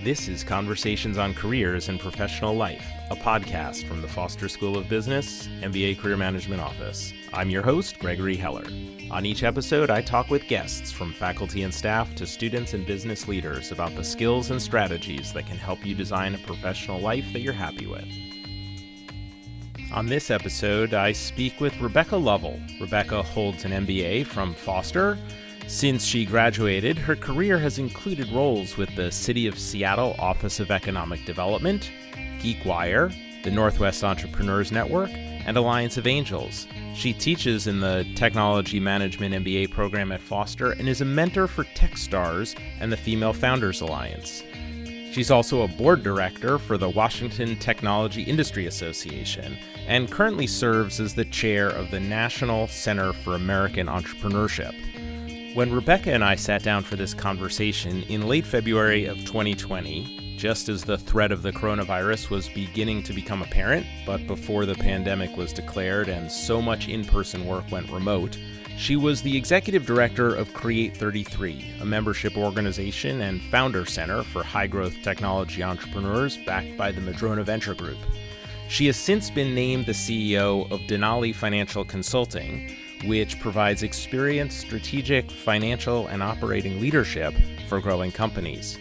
This is Conversations on Careers and Professional Life, a podcast from the Foster School of Business, MBA Career Management Office. I'm your host, Gregory Heller. On each episode, I talk with guests from faculty and staff to students and business leaders about the skills and strategies that can help you design a professional life that you're happy with. On this episode, I speak with Rebecca Lovell. Rebecca holds an MBA from Foster. Since she graduated, her career has included roles with the City of Seattle Office of Economic Development, Geekwire, the Northwest Entrepreneurs Network, and Alliance of Angels. She teaches in the Technology Management MBA program at Foster and is a mentor for Techstars and the Female Founders Alliance. She's also a board director for the Washington Technology Industry Association and currently serves as the chair of the National Center for American Entrepreneurship. When Rebecca and I sat down for this conversation in late February of 2020, just as the threat of the coronavirus was beginning to become apparent, but before the pandemic was declared and so much in-person work went remote, she was the executive director of Create 33, a membership organization and founder center for high-growth technology entrepreneurs backed by the Madrona Venture Group. She has since been named the CEO of Denali Financial Consulting, which provides experienced strategic, financial, and operating leadership for growing companies.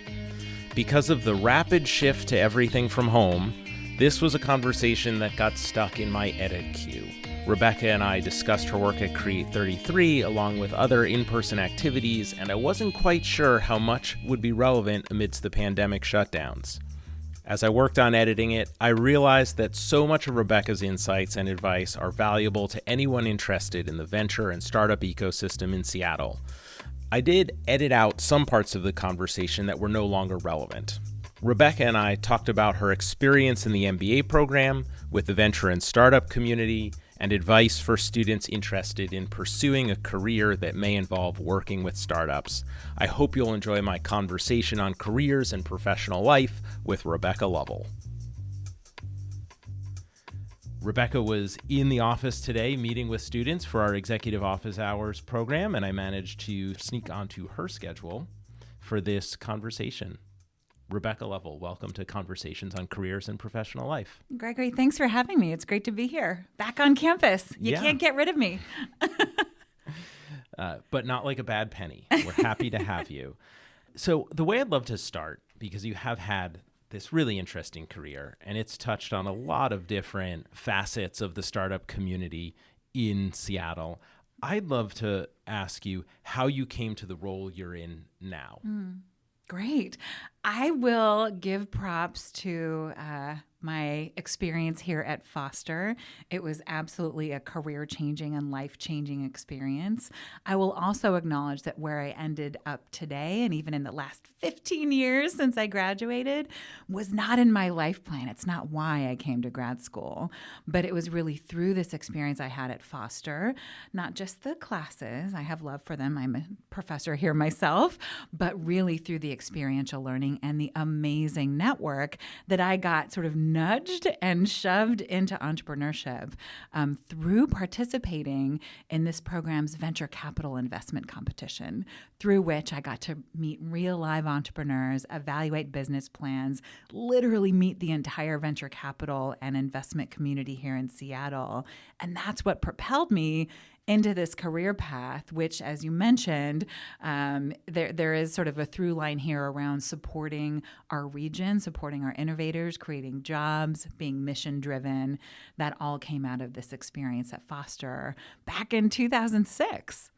Because of the rapid shift to everything from home, this was a conversation that got stuck in my edit queue. Rebecca and I discussed her work at Create 33 along with other in-person activities, and I wasn't quite sure how much would be relevant amidst the pandemic shutdowns. As I worked on editing it, I realized that so much of Rebecca's insights and advice are valuable to anyone interested in the venture and startup ecosystem in Seattle. I did edit out some parts of the conversation that were no longer relevant. Rebecca and I talked about her experience in the MBA program, with the venture and startup community, and advice for students interested in pursuing a career that may involve working with startups. I hope you'll enjoy my conversation on careers and professional life with Rebecca Lovell. Rebecca was in the office today meeting with students for our Executive Office Hours program, and I managed to sneak onto her schedule for this conversation. Rebecca Lovell, welcome to Conversations on Careers and Professional Life. Gregory, thanks for having me. It's great to be here. Back on campus. You can't get rid of me. But not like a bad penny. We're happy to have you. So the way I'd love to start, because you have had this really interesting career, and it's touched on a lot of different facets of the startup community in Seattle. I'd love to ask you how you came to the role you're in now. Great. I will give props to my experience here at Foster. It was absolutely a career-changing and life-changing experience. I will also acknowledge that where I ended up today, and even in the last 15 years since I graduated, was not in my life plan. It's not why I came to grad school, but it was really through this experience I had at Foster, not just the classes. I have love for them. I'm a professor here myself, but really through the experiential learning and the amazing network that I got sort of nudged and shoved into entrepreneurship through participating in this program's venture capital investment competition, through which I got to meet real live entrepreneurs, evaluate business plans, literally meet the entire venture capital and investment community here in Seattle. And that's what propelled me into this career path, which, as you mentioned, there is sort of a through line here around supporting our region, supporting our innovators, creating jobs, being mission driven. That all came out of this experience at Foster back in 2006.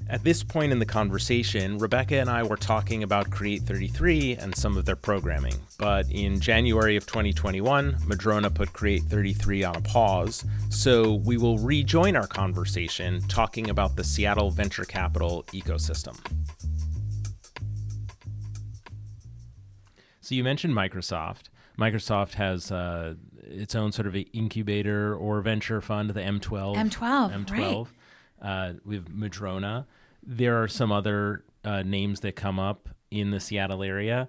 At this point in the conversation, Rebecca and I were talking about Create 33 and some of their programming. But in January of 2021, Madrona put Create 33 on a pause, so we will rejoin our conversation talking about the Seattle venture capital ecosystem. So you mentioned Microsoft. Microsoft has its own sort of incubator or venture fund, the M12. M12, right. We have Madrona. There are some other names that come up in the Seattle area.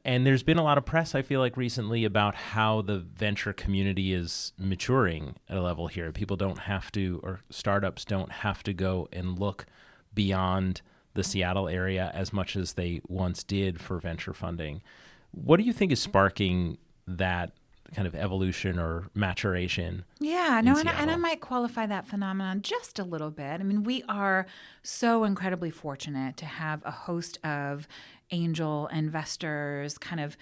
And there's been a lot of press, I feel like, recently about how the venture community is maturing at a level here. People don't have to, or startups don't have to go and look beyond the Seattle area as much as they once did for venture funding. What do you think is sparking that kind of evolution or maturation? Yeah, in no, Seattle? and I might qualify that phenomenon just a little bit. I mean, we are so incredibly fortunate to have a host of angel investors, kind of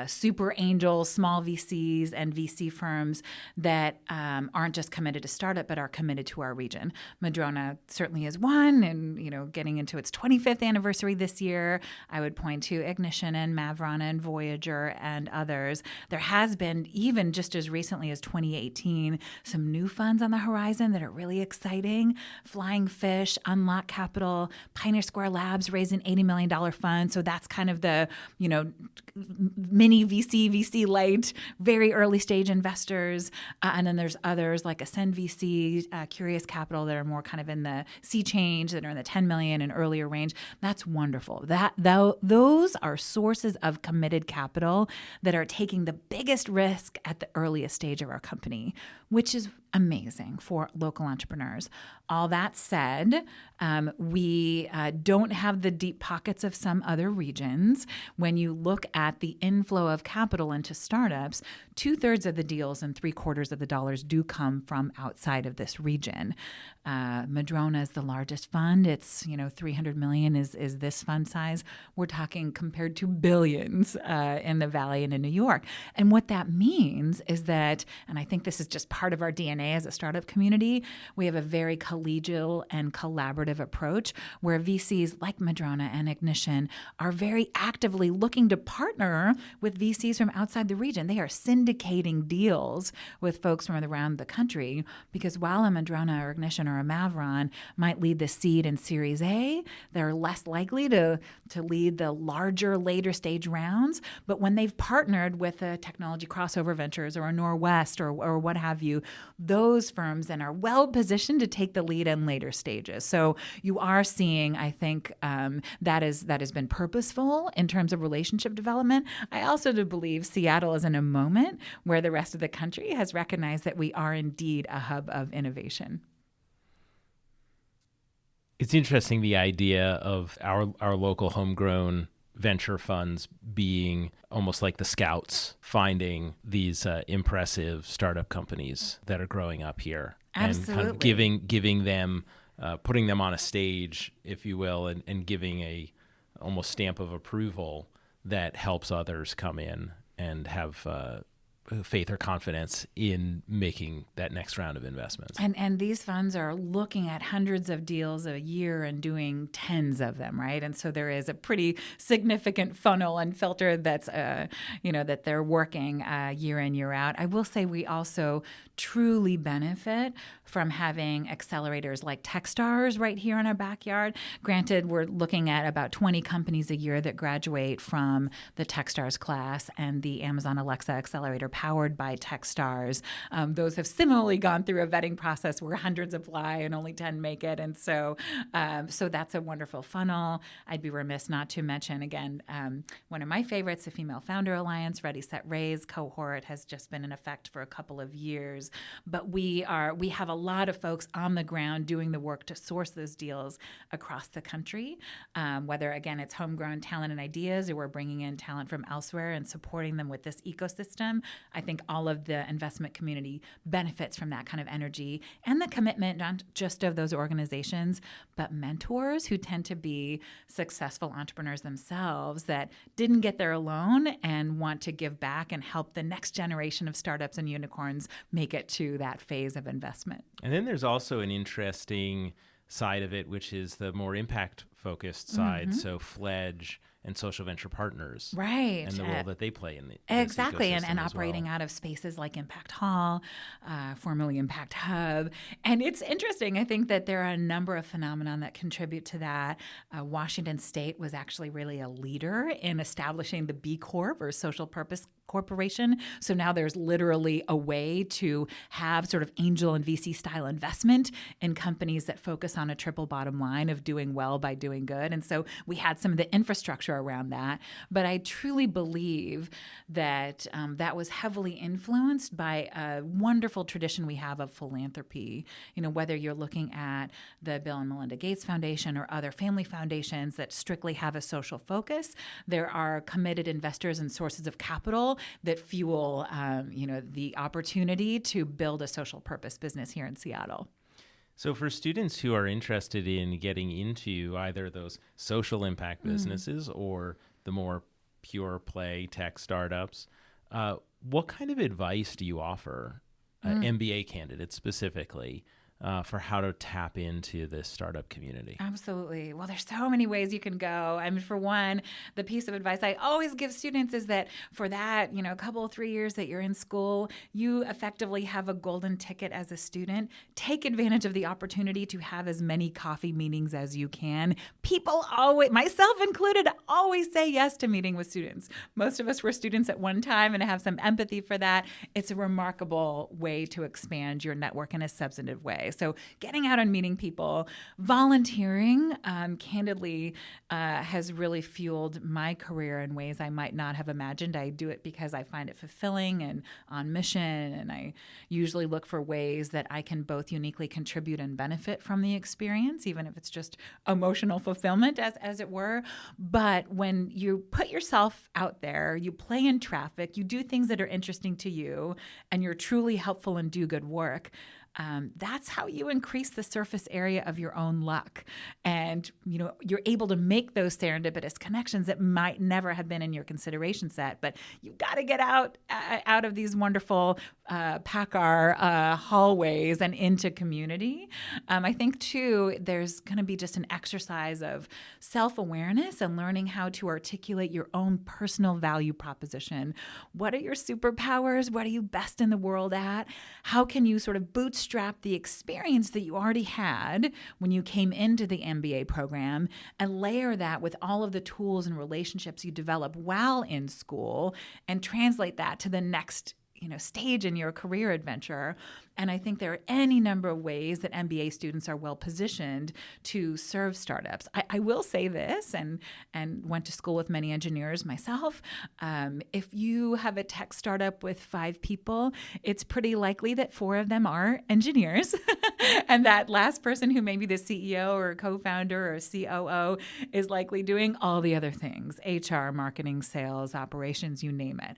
super angels, small VCs, and VC firms that aren't just committed to startup, but are committed to our region. Madrona certainly is one, and getting into its 25th anniversary this year. I would point to Ignition and Mavrana and Voyager and others. There has been, even just as recently as 2018, some new funds on the horizon that are really exciting. Flying Fish, Unlock Capital, Pioneer Square Labs raised an $80 million fund. So that's kind of the, mini VC light, very early stage investors. And then there's others like Ascend VC, Curious Capital that are more kind of in the sea change, that are in the 10 million and earlier range. That's wonderful. Those are sources of committed capital that are taking the biggest risk at the earliest stage of our company, which is amazing for local entrepreneurs. All that said, we don't have the deep pockets of some other regions. When you look at the inflow of capital into startups, 2/3 of the deals and 3/4 of the dollars do come from outside of this region. Madrona is the largest fund. It's, 300 million is this fund size. We're talking compared to billions in the Valley and in New York. And what that means is that, and I think this is just part of our DNA as a startup community, we have a very collegial and collaborative approach where VCs like Madrona and Ignition are very actively looking to partner with VCs from outside the region. They are syndicating deals with folks from around the country, because while a Madrona or Ignition or a Mavron might lead the seed and Series A, they're less likely to lead the larger, later stage rounds. But when they've partnered with a Technology Crossover Ventures or a Norwest or what have you, those firms then are well positioned to take the lead in later stages. So you are seeing, I think, that has been purposeful in terms of relationship development. I also do believe Seattle is in a moment where the rest of the country has recognized that we are indeed a hub of innovation. It's interesting, the idea of our local homegrown venture funds being almost like the scouts, finding these impressive startup companies that are growing up here. Absolutely. And kind of giving them, putting them on a stage, if you will, and giving a almost stamp of approval that helps others come in and have faith or confidence in making that next round of investments. And these funds are looking at hundreds of deals a year and doing tens of them, right? And so there is a pretty significant funnel and filter that's, that they're working year in, year out. I will say we also truly benefit from having accelerators like Techstars right here in our backyard. Granted, we're looking at about 20 companies a year that graduate from the Techstars class and the Amazon Alexa Accelerator powered by Techstars. Those have similarly gone through a vetting process where hundreds apply and only 10 make it. And so that's a wonderful funnel. I'd be remiss not to mention, again, one of my favorites, the Female Founder Alliance, Ready, Set, Raise cohort has just been in effect for a couple of years. But we have a lot of folks on the ground doing the work to source those deals across the country, whether, again, it's homegrown talent and ideas, or we're bringing in talent from elsewhere and supporting them with this ecosystem. I think all of the investment community benefits from that kind of energy and the commitment, not just of those organizations, but mentors who tend to be successful entrepreneurs themselves that didn't get there alone and want to give back and help the next generation of startups and unicorns make it to that phase of investment. And then there's also an interesting side of it, which is the more impact-focused side. Mm-hmm. So Fledge and social venture partners, right, and the role that they play in the exactly, and operating out of spaces like Impact Hall, formerly Impact Hub. And it's interesting. I think that there are a number of phenomena that contribute to that. Washington State was actually really a leader in establishing the B Corp, or social purpose corporation. So now there's literally a way to have sort of angel and VC style investment in companies that focus on a triple bottom line of doing well by doing doing good. And so we had some of the infrastructure around that. But I truly believe that that was heavily influenced by a wonderful tradition we have of philanthropy. Whether you're looking at the Bill and Melinda Gates Foundation or other family foundations that strictly have a social focus, there are committed investors and sources of capital that fuel, the opportunity to build a social purpose business here in Seattle. So for students who are interested in getting into either those social impact businesses or the more pure play tech startups, what kind of advice do you offer MBA candidates specifically for how to tap into this startup community? Absolutely. Well, there's so many ways you can go. I mean, for one, the piece of advice I always give students is that for that, a couple of 3 years that you're in school, you effectively have a golden ticket as a student. Take advantage of the opportunity to have as many coffee meetings as you can. People always, myself included, always say yes to meeting with students. Most of us were students at one time and have some empathy for that. It's a remarkable way to expand your network in a substantive way. So getting out and meeting people, volunteering, candidly, has really fueled my career in ways I might not have imagined. I do it because I find it fulfilling and on mission, and I usually look for ways that I can both uniquely contribute and benefit from the experience, even if it's just emotional fulfillment, as it were. But when you put yourself out there, you play in traffic, you do things that are interesting to you, and you're truly helpful and do good work, that's how you increase the surface area of your own luck. And, you're able to make those serendipitous connections that might never have been in your consideration set. But you've got to get out of these wonderful PACCAR hallways and into community. I think, too, there's going to be just an exercise of self-awareness and learning how to articulate your own personal value proposition. What are your superpowers? What are you best in the world at? How can you sort of bootstrap the experience that you already had when you came into the MBA program and layer that with all of the tools and relationships you develop while in school and translate that to the next stage in your career adventure. And I think there are any number of ways that MBA students are well positioned to serve startups. I will say this, and went to school with many engineers myself. If you have a tech startup with 5 people, it's pretty likely that 4 of them are engineers. And that last person who may be the CEO or co-founder or COO is likely doing all the other things: HR, marketing, sales, operations, you name it.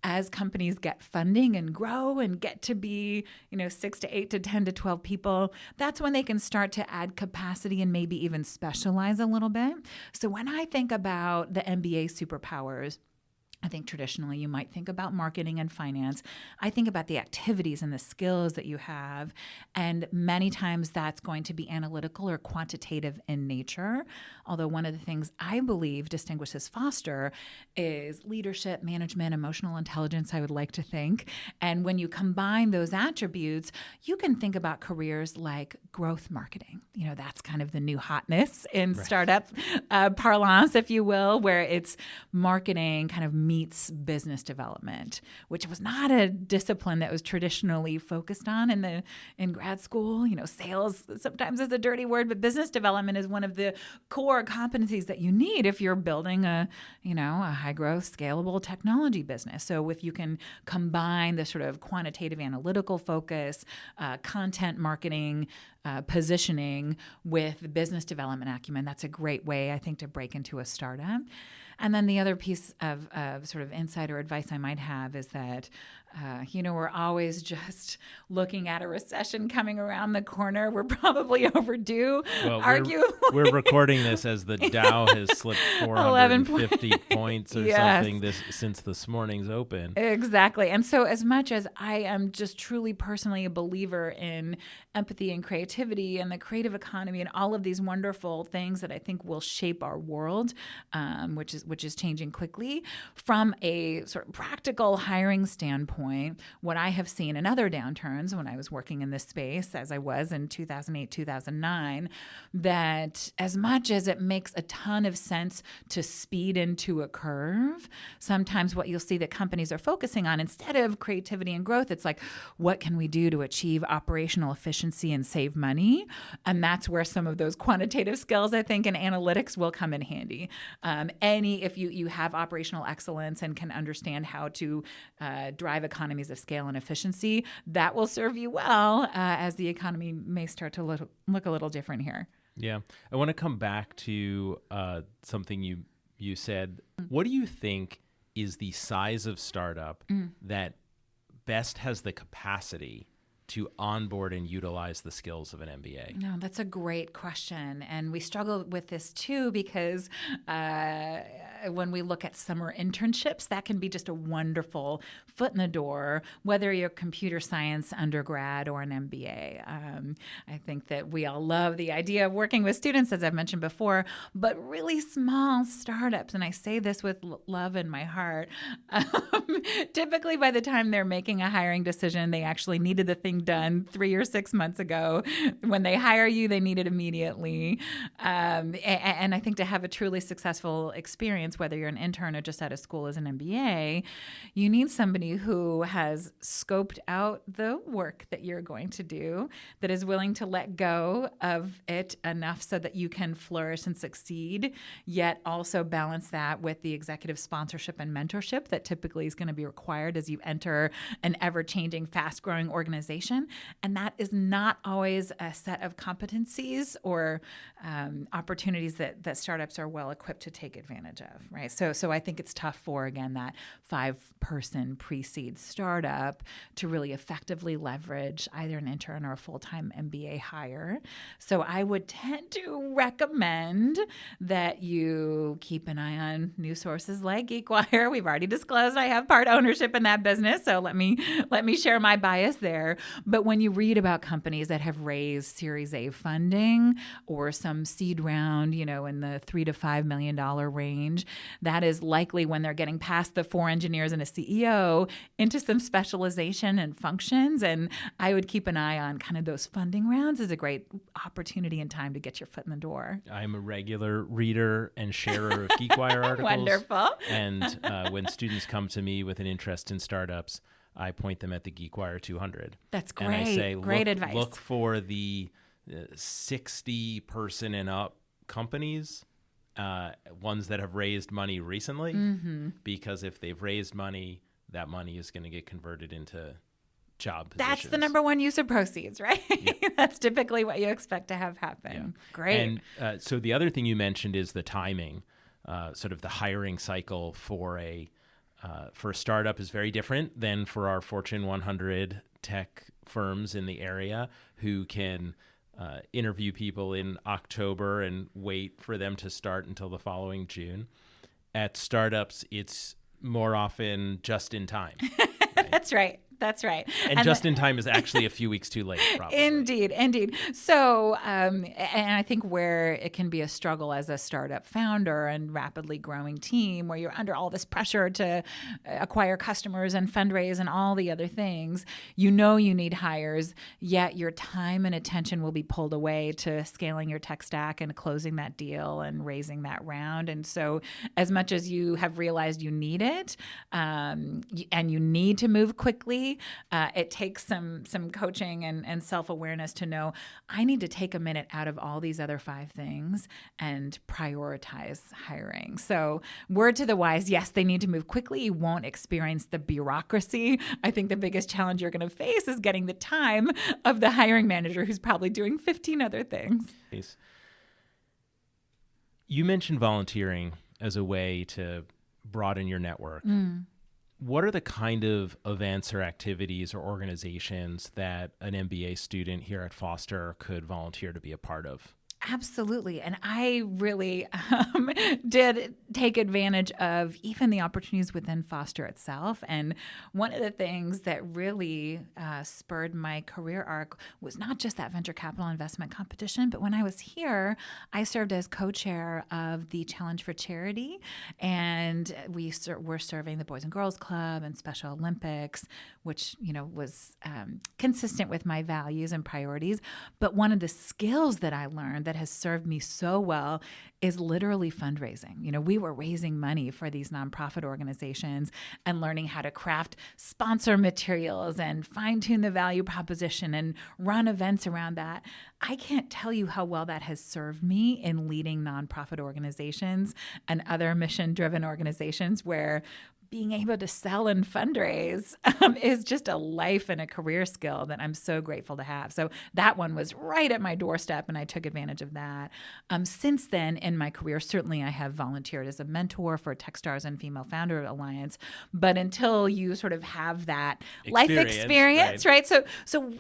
As companies get funding and grow and get to be, 6 to 8 to 10 to 12 people, that's when they can start to add capacity and maybe even specialize a little bit. So when I think about the MBA superpowers, I think traditionally you might think about marketing and finance. I think about the activities and the skills that you have, and many times that's going to be analytical or quantitative in nature. Although one of the things I believe distinguishes Foster is leadership, management, emotional intelligence, I would like to think. And when you combine those attributes, you can think about careers like growth marketing. That's kind of the new hotness in startup parlance, if you will, where it's marketing kind of meets business development, which was not a discipline that was traditionally focused on in grad school. Sales sometimes is a dirty word, but business development is one of the core competencies that you need if you're building a high growth, scalable technology business. So if you can combine the sort of quantitative analytical focus, content marketing, positioning with business development acumen, that's a great way, I think, to break into a startup. And then the other piece of sort of insider advice I might have is that, we're always just looking at a recession coming around the corner. We're probably overdue, arguably. We're recording this as the Dow has slipped 450 points or something since this morning's open. Exactly. And so as much as I am just truly personally a believer in empathy and creativity and the creative economy and all of these wonderful things that I think will shape our world, which is changing quickly, from a sort of practical hiring standpoint, what I have seen in other downturns when I was working in this space, as I was in 2008, 2009, that as much as it makes a ton of sense to speed into a curve, sometimes what you'll see that companies are focusing on, instead of creativity and growth, it's like, what can we do to achieve operational efficiency and save money. And that's where some of those quantitative skills, I think, and analytics will come in handy. If you have operational excellence and can understand how to drive economies of scale and efficiency, that will serve you well as the economy may start to look a little different here. Yeah. I want to come back to something you said. What do you think is the size of startup that best has the capacity to onboard and utilize the skills of an MBA? No, that's a great question. And we struggle with this too because when we look at summer internships, that can be just a wonderful foot in the door, whether you're a computer science undergrad or an MBA. I think that we all love the idea of working with students, as I've mentioned before, but really small startups, and I say this with love in my heart, typically by the time they're making a hiring decision, they actually needed the thing done 3 or 6 months ago. When they hire you, they need it immediately. And I think to have a truly successful experience, whether you're an intern or just out of school as an MBA, you need somebody who has scoped out the work that you're going to do, that is willing to let go of it enough so that you can flourish and succeed, yet also balance that with the executive sponsorship and mentorship that typically is going to be required as you enter an ever-changing, fast-growing organization. And that is not always a set of competencies or opportunities that startups are well equipped to take advantage of, right? So I think it's tough for, again, that 5-person pre-seed startup to really effectively leverage either an intern or a full-time MBA hire. So I would tend to recommend that you keep an eye on news sources like Geekwire. We've already disclosed I have part ownership in that business, so let me share my bias there. But when you read about companies that have raised Series A funding or some seed round, in the $3 to $5 million range, that is likely when they're getting past the 4 engineers and a CEO into some specialization and functions. And I would keep an eye on kind of those funding rounds as a great opportunity and time to get your foot in the door. I'm a regular reader and sharer of Geekwire articles. Wonderful. And when students come to me with an interest in startups, I point them at the Geekwire 200. That's great. And I say, great advice. Look for the 60-person and up companies, ones that have raised money recently, because if they've raised money, that money is going to get converted into job positions. That's the number one use of proceeds, right? Yeah. That's typically what you expect to have happen. Yeah. Great. And so the other thing you mentioned is the timing, sort of the hiring cycle for a startup is very different than for our Fortune 100 tech firms in the area who can interview people in October and wait for them to start until the following June. At startups, it's more often just in time. Right? That's right. And just in time is actually a few weeks too late, probably. Indeed. So, and I think where it can be a struggle as a startup founder and rapidly growing team, where you're under all this pressure to acquire customers and fundraise and all the other things, you need hires, yet your time and attention will be pulled away to scaling your tech stack and closing that deal and raising that round. And so as much as you have realized you need it, and you need to move quickly, it takes some coaching and self-awareness to know I need to take a minute out of all these other 5 things and prioritize hiring. So word to the wise, yes, they need to move quickly. You won't experience the bureaucracy. I think the biggest challenge you're going to face is getting the time of the hiring manager who's probably doing 15 other things. You mentioned volunteering as a way to broaden your network. What are the kind of events or activities or organizations that an MBA student here at Foster could volunteer to be a part of? Absolutely. And I really did take advantage of even the opportunities within Foster itself. And one of the things that really spurred my career arc was not just that venture capital investment competition, but when I was here, I served as co-chair of the Challenge for Charity. And we were serving the Boys and Girls Club and Special Olympics, which, was consistent with my values and priorities. But one of the skills that I learned that has served me so well is literally fundraising. We were raising money for these nonprofit organizations and learning how to craft sponsor materials and fine-tune the value proposition and run events around that. I can't tell you how well that has served me in leading nonprofit organizations and other mission-driven organizations where being able to sell and fundraise is just a life and a career skill that I'm so grateful to have. So that one was right at my doorstep, and I took advantage of that. Since then, in my career, certainly I have volunteered as a mentor for Techstars and Female Founder Alliance. But until you sort of have that life experience, right? So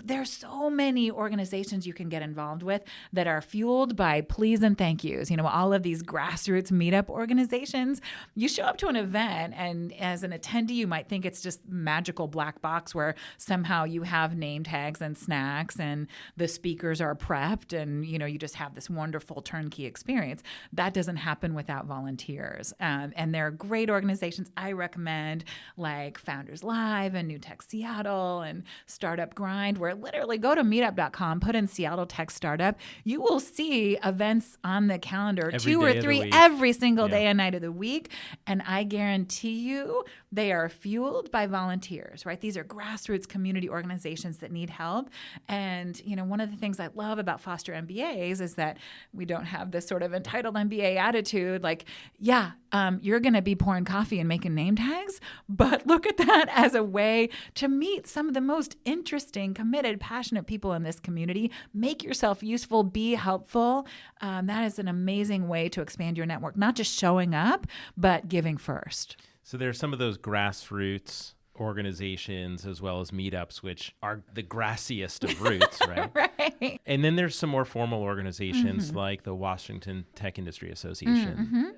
there's so many organizations you can get involved with that are fueled by please and thank yous. All of these grassroots meetup organizations. You show up to an event, and as an attendee, you might think it's just magical black box where somehow you have name tags and snacks and the speakers are prepped and, you just have this wonderful turnkey experience. That doesn't happen without volunteers. And there are great organizations I recommend like Founders Live and New Tech Seattle and Startup Grind, where literally go to meetup.com, put in Seattle Tech Startup. You will see events on the calendar, every 2 or 3 every single day and night of the week. And I guarantee you, they are fueled by volunteers, right? These are grassroots community organizations that need help. And, one of the things I love about Foster MBAs is that we don't have this sort of entitled MBA attitude, like, you're going to be pouring coffee and making name tags, but look at that as a way to meet some of the most interesting, committed, passionate people in this community. Make yourself useful, be helpful. That is an amazing way to expand your network, not just showing up, but giving first. So there are some of those grassroots organizations as well as meetups, which are the grassiest of roots, right? Right. And then there's some more formal organizations like the Washington Tech Industry Association.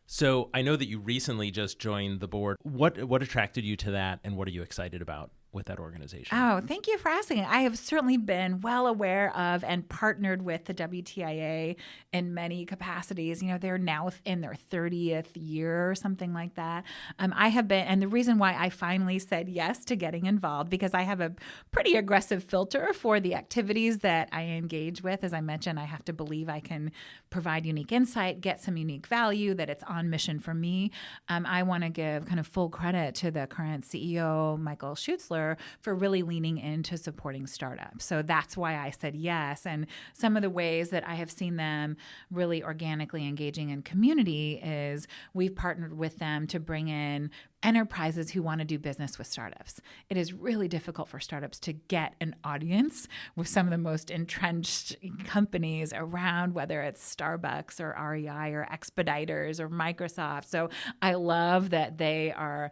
So I know that you recently just joined the board. What attracted you to that, and what are you excited about with that organization? Oh, thank you for asking. I have certainly been well aware of and partnered with the WTIA in many capacities. They're now in their 30th year or something like that. I have been, and the reason why I finally said yes to getting involved, because I have a pretty aggressive filter for the activities that I engage with. As I mentioned, I have to believe I can provide unique insight, get some unique value, that it's on mission for me. I want to give kind of full credit to the current CEO, Michael Schutzler, for really leaning into supporting startups. So that's why I said yes. And some of the ways that I have seen them really organically engaging in community is we've partnered with them to bring in enterprises who want to do business with startups. It is really difficult for startups to get an audience with some of the most entrenched companies around, whether it's Starbucks or REI or Expeditors or Microsoft. So I love that they are,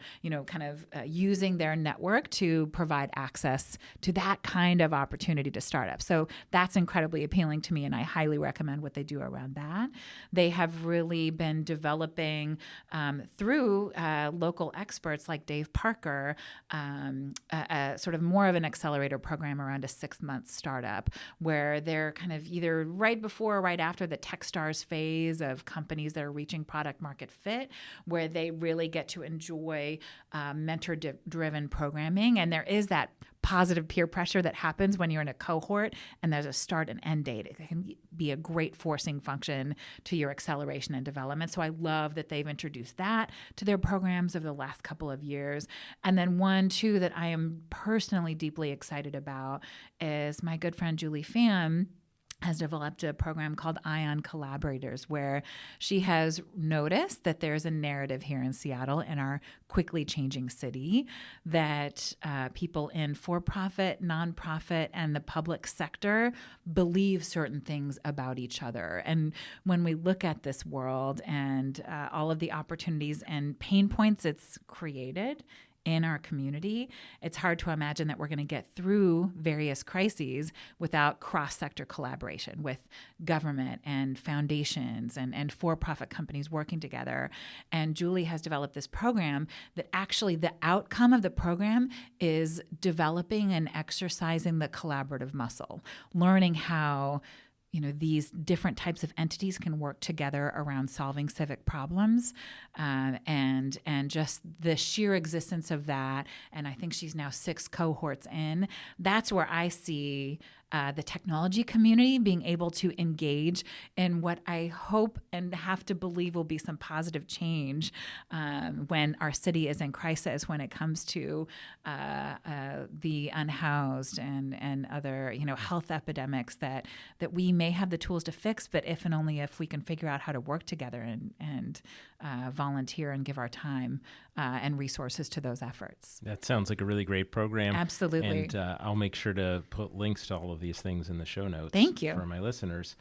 using their network to provide access to that kind of opportunity to startups. So that's incredibly appealing to me, and I highly recommend what they do around that. They have really been developing through local experts like Dave Parker, a sort of more of an accelerator program around a 6-month startup where they're kind of either right before or right after the Techstars phase of companies that are reaching product market fit, where they really get to enjoy mentor-driven programming. And there is that positive peer pressure that happens when you're in a cohort and there's a start and end date. It can be a great forcing function to your acceleration and development. So I love that they've introduced that to their programs over the last couple of years. And then one, too, that I am personally deeply excited about is my good friend Julie Pham has developed a program called Ion Collaborators, where she has noticed that there's a narrative here in Seattle, in our quickly changing city, that people in for-profit, nonprofit, and the public sector believe certain things about each other. And when we look at this world and all of the opportunities and pain points it's created in our community, it's hard to imagine that we're going to get through various crises without cross-sector collaboration with government and foundations and for-profit companies working together. And Julie has developed this program that actually the outcome of the program is developing and exercising the collaborative muscle, learning how these different types of entities can work together around solving civic problems, and just the sheer existence of that. And I think she's now 6 cohorts in. That's where I see the technology community being able to engage in what I hope and have to believe will be some positive change when our city is in crisis when it comes to the unhoused and other health epidemics that we may have the tools to fix, but if and only if we can figure out how to work together and volunteer and give our time and resources to those efforts. That sounds like a really great program. Absolutely. And I'll make sure to put links to all of these things in the show notes. Thank you. For my listeners.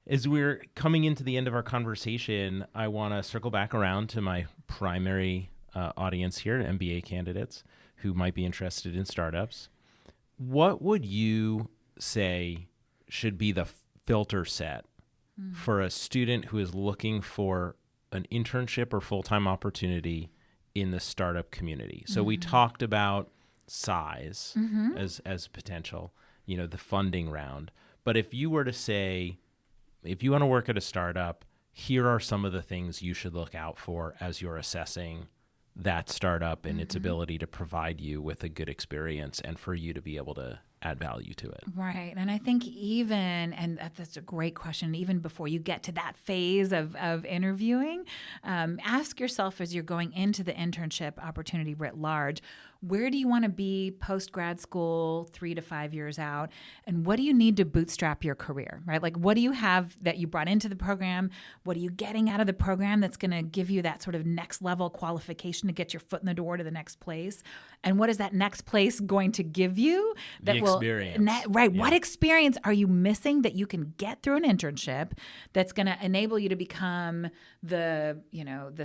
As we're coming into the end of our conversation, I want to circle back around to my primary audience here, MBA candidates who might be interested in startups. What would you say should be the filter set for a student who is looking for an internship or full-time opportunity in the startup community? So we talked about size as potential, the funding round. But if you were to say, if you want to work at a startup, here are some of the things you should look out for as you're assessing that startup and its ability to provide you with a good experience and for you to be able to add value to it. Right. And I think and that's a great question, even before you get to that phase of interviewing, ask yourself as you're going into the internship opportunity writ large, where do you want to be post-grad school 3 to 5 years out? And what do you need to bootstrap your career, right? Like, what do you have that you brought into the program? What are you getting out of the program that's going to give you that sort of next level qualification to get your foot in the door to the next place? And what is that next place going to give you that will experience. Right. Yeah. What experience are you missing that you can get through an internship that's going to enable you to become the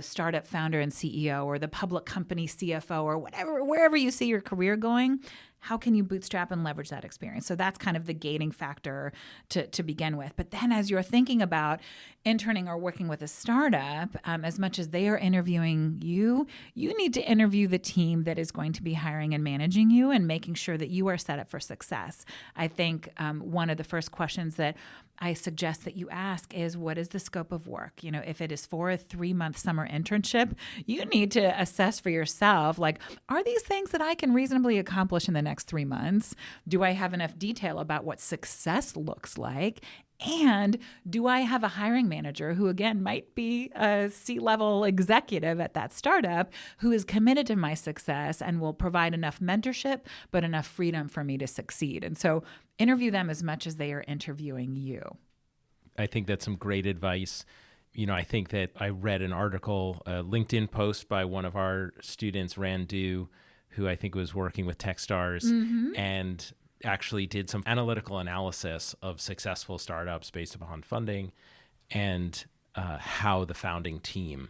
startup founder and CEO or the public company CFO or whatever, wherever you see your career going? How can you bootstrap and leverage that experience? So that's kind of the gating factor to begin with. But then as you're thinking about interning or working with a startup, as much as they are interviewing you, you need to interview the team that is going to be hiring and managing you and making sure that you are set up for success. I think one of the first questions that I suggest that you ask is, what is the scope of work? If it is for a 3-month summer internship, you need to assess for yourself, like, are these things that I can reasonably accomplish in the next 3 months? Do I have enough detail about what success looks like? And do I have a hiring manager who, again, might be a C-level executive at that startup who is committed to my success and will provide enough mentorship, but enough freedom for me to succeed? And so interview them as much as they are interviewing you. I think that's some great advice. I think that I read an article, a LinkedIn post by one of our students, Randu, who I think was working with Techstars, and actually did some analytical analysis of successful startups based upon funding and how the founding team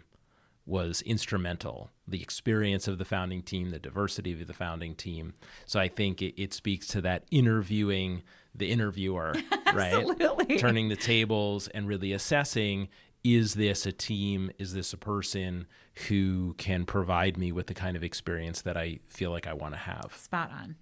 was instrumental, the experience of the founding team, the diversity of the founding team. So I think it speaks to that interviewing the interviewer, right? Absolutely. Turning the tables and really assessing, is this a team? Is this a person who can provide me with the kind of experience that I feel like I want to have? Spot on.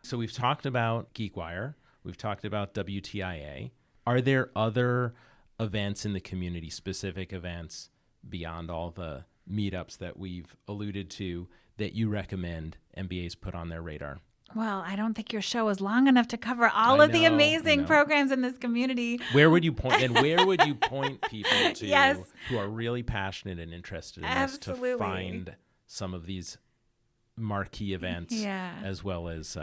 So we've talked about Geekwire. We've talked about WTIA. Are there other events in the community, specific events beyond all the meetups that we've alluded to, that you recommend MBAs put on their radar? Well, I don't think your show is long enough to cover all of the amazing programs in this community. Where would you point? And where would you point people to Yes. who are really passionate and interested in this to find some of these marquee events, as well as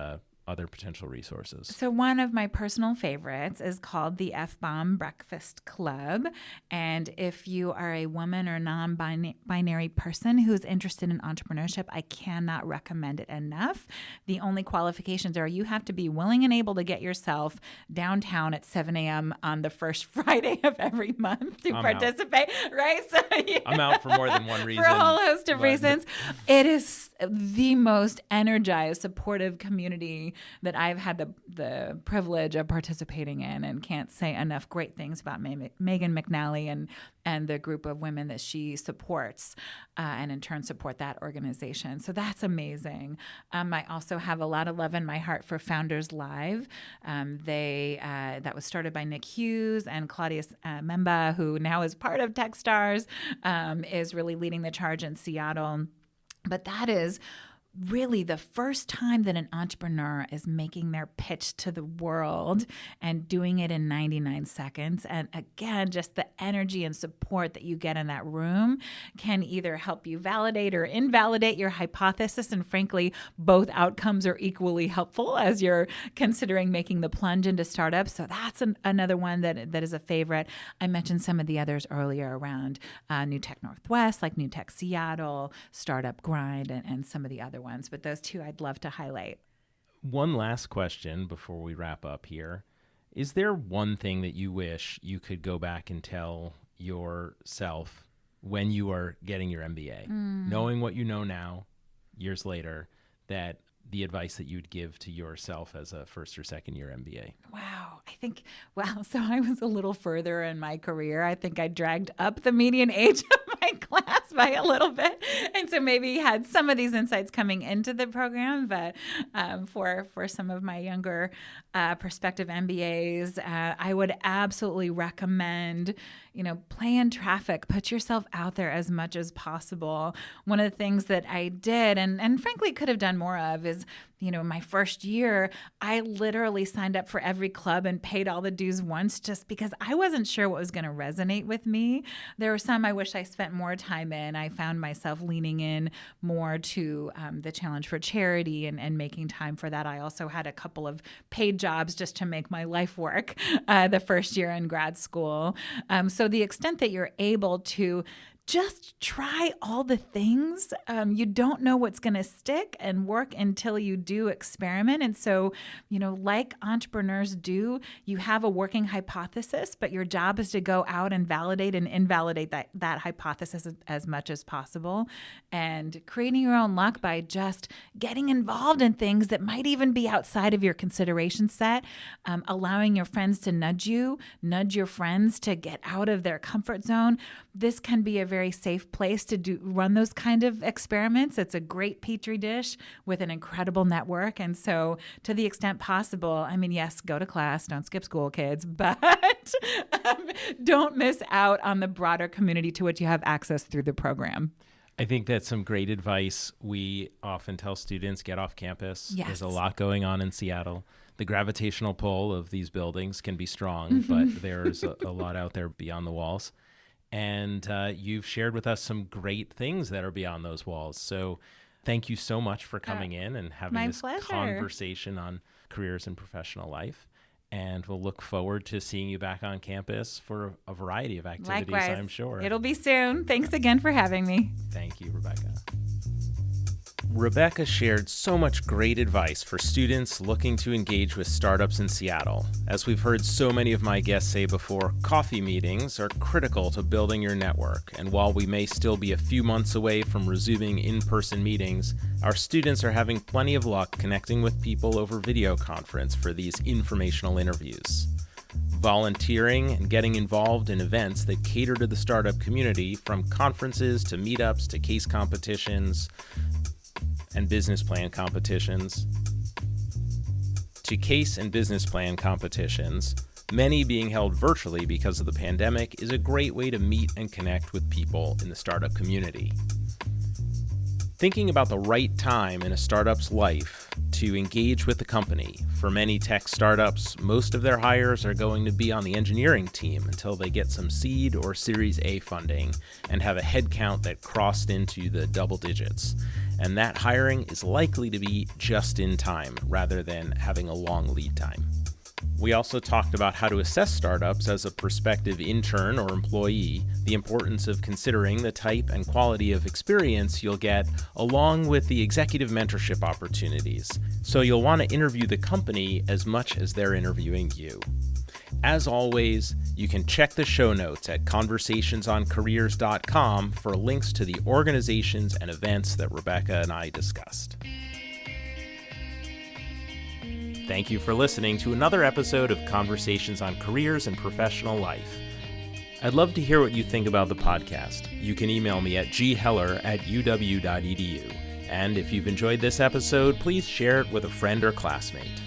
other potential resources? So one of my personal favorites is called the F-Bomb Breakfast Club. And if you are a woman or non-binary person who's interested in entrepreneurship, I cannot recommend it enough. The only qualifications are you have to be willing and able to get yourself downtown at 7 a.m. on the first Friday of every month to participate, right? So I'm out for more than one reason. For a whole host of reasons. It is the most energized, supportive community that I've had the privilege of participating in, and can't say enough great things about Megan McNally and the group of women that she supports, and in turn support that organization. So that's amazing. I also have a lot of love in my heart for Founders Live. That was started by Nick Hughes and Claudius Memba, who now is part of Techstars, is really leading the charge in Seattle. But that is really the first time that an entrepreneur is making their pitch to the world and doing it in 99 seconds. And again, just the energy and support that you get in that room can either help you validate or invalidate your hypothesis. And frankly, both outcomes are equally helpful as you're considering making the plunge into startups. So that's another one that is a favorite. I mentioned some of the others earlier around New Tech Northwest, like New Tech Seattle, Startup Grind, and some of the other ones, but those two I'd love to highlight. One last question before we wrap up here. Is there one thing that you wish you could go back and tell yourself when you are getting your MBA, knowing what you know now, years later, that the advice that you'd give to yourself as a first or second year MBA? Wow. So I was a little further in my career. I think I dragged up the median age of my class by a little bit. And so maybe had some of these insights coming into the program, but for some of my younger prospective MBAs, I would absolutely recommend, play in traffic, put yourself out there as much as possible. One of the things that I did and frankly could have done more of is, my first year, I literally signed up for every club and paid all the dues once just because I wasn't sure what was going to resonate with me. There were some I wish I spent more time in. I found myself leaning in more to the challenge for charity and making time for that. I also had a couple of paid jobs just to make my life work the first year in grad school. So the extent that you're able to just try all the things. You don't know what's going to stick and work until you do experiment. And so, like entrepreneurs do, you have a working hypothesis, but your job is to go out and validate and invalidate that hypothesis as much as possible, and creating your own luck by just getting involved in things that might even be outside of your consideration set, allowing your friends to nudge your friends to get out of their comfort zone. This can be a very safe place to run those kind of experiments. It's a great petri dish with an incredible network. And so to the extent possible, yes, go to class, don't skip school, kids, but don't miss out on the broader community to which you have access through the program. I think that's some great advice. We often tell students, get off campus. Yes. There's a lot going on in Seattle. The gravitational pull of these buildings can be strong, but there's a lot out there beyond the walls. And you've shared with us some great things that are beyond those walls. So thank you so much for coming in and having this conversation on careers and professional life. And we'll look forward to seeing you back on campus for a variety of activities, Likewise. I'm sure. It'll be soon. Thanks again for having me. Thank you, Rebecca. Rebecca shared so much great advice for students looking to engage with startups in Seattle. As we've heard so many of my guests say before, coffee meetings are critical to building your network. And while we may still be a few months away from resuming in-person meetings, our students are having plenty of luck connecting with people over video conference for these informational interviews. Volunteering and getting involved in events that cater to the startup community, from conferences to meetups to case competitions and business plan competitions, many being held virtually because of the pandemic, is a great way to meet and connect with people in the startup community. Thinking about the right time in a startup's life to engage with the company. For many tech startups, most of their hires are going to be on the engineering team until they get some seed or Series A funding and have a headcount that crossed into the double digits. And that hiring is likely to be just in time rather than having a long lead time. We also talked about how to assess startups as a prospective intern or employee, the importance of considering the type and quality of experience you'll get, along with the executive mentorship opportunities. So you'll want to interview the company as much as they're interviewing you. As always, you can check the show notes at conversationsoncareers.com for links to the organizations and events that Rebecca and I discussed. Thank you for listening to another episode of Conversations on Careers and Professional Life. I'd love to hear what you think about the podcast. You can email me at gheller@uw.edu. And if you've enjoyed this episode, please share it with a friend or classmate.